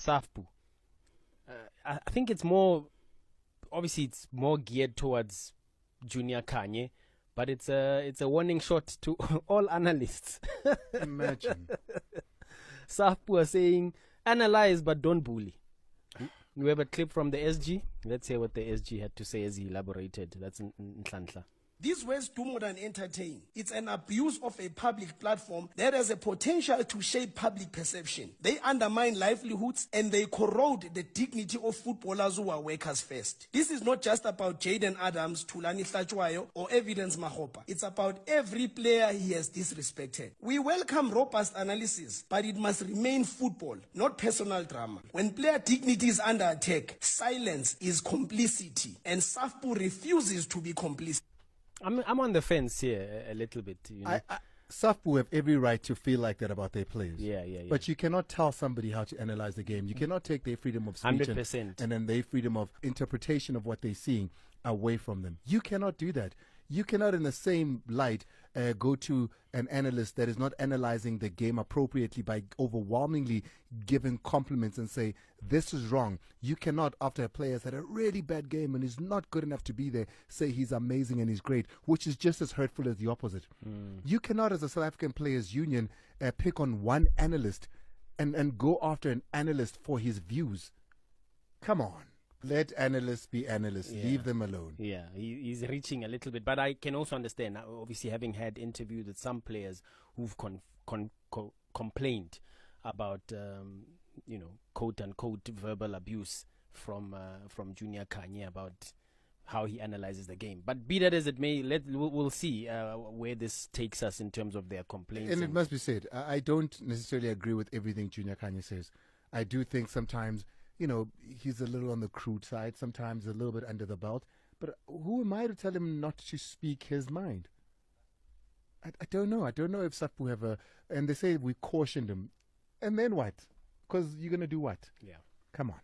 Safpu. I think it's more, obviously it's more geared towards Junior Kanye, but it's a warning shot to all analysts. Imagine. Safpu are saying, analyze but don't bully. We have a clip from the SG. Let's hear what the SG had to say as he elaborated. That's Nhlanhla. These words do more than entertain. It's an abuse of a public platform that has a potential to shape public perception. They undermine livelihoods and they corrode the dignity of footballers who are workers first. This is not just about Jaden Adams, Thulani Hlatshwayo, or Evidence Mahopa. It's about every player he has disrespected. We welcome robust analysis, but it must remain football, not personal drama. When player dignity is under attack, silence is complicity, and Safpu refuses to be complicit. I'm on the fence here a little bit. You know? Safpu have every right to feel like that about their players. Yeah. But you cannot tell somebody how to analyze the game. You cannot take their freedom of speech 100%. and then their freedom of interpretation of what they're seeing away from them. You cannot do that. You cannot, in the same light, go to an analyst that is not analyzing the game appropriately by overwhelmingly giving compliments and say, this is wrong. You cannot, after a player has had a really bad game and is not good enough to be there, say he's amazing and he's great, which is just as hurtful as the opposite. You cannot, as a South African Players Union, pick on one analyst and go after an analyst for his views. Come on. Let analysts be analysts. Yeah. Leave them alone. Yeah, he's reaching a little bit. But I can also understand, obviously, having had interviews with some players who've complained about, quote-unquote verbal abuse from Junior Kanye about how he analyzes the game. But be that as it may, we'll see where this takes us in terms of their complaints. And it must be said, I don't necessarily agree with everything Junior Kanye says. I do think sometimes, he's a little on the crude side, sometimes a little bit under the belt. But who am I to tell him not to speak his mind? I don't know. I don't know if Safpu have and they say we cautioned him. And then what? Because you're going to do what? Yeah. Come on.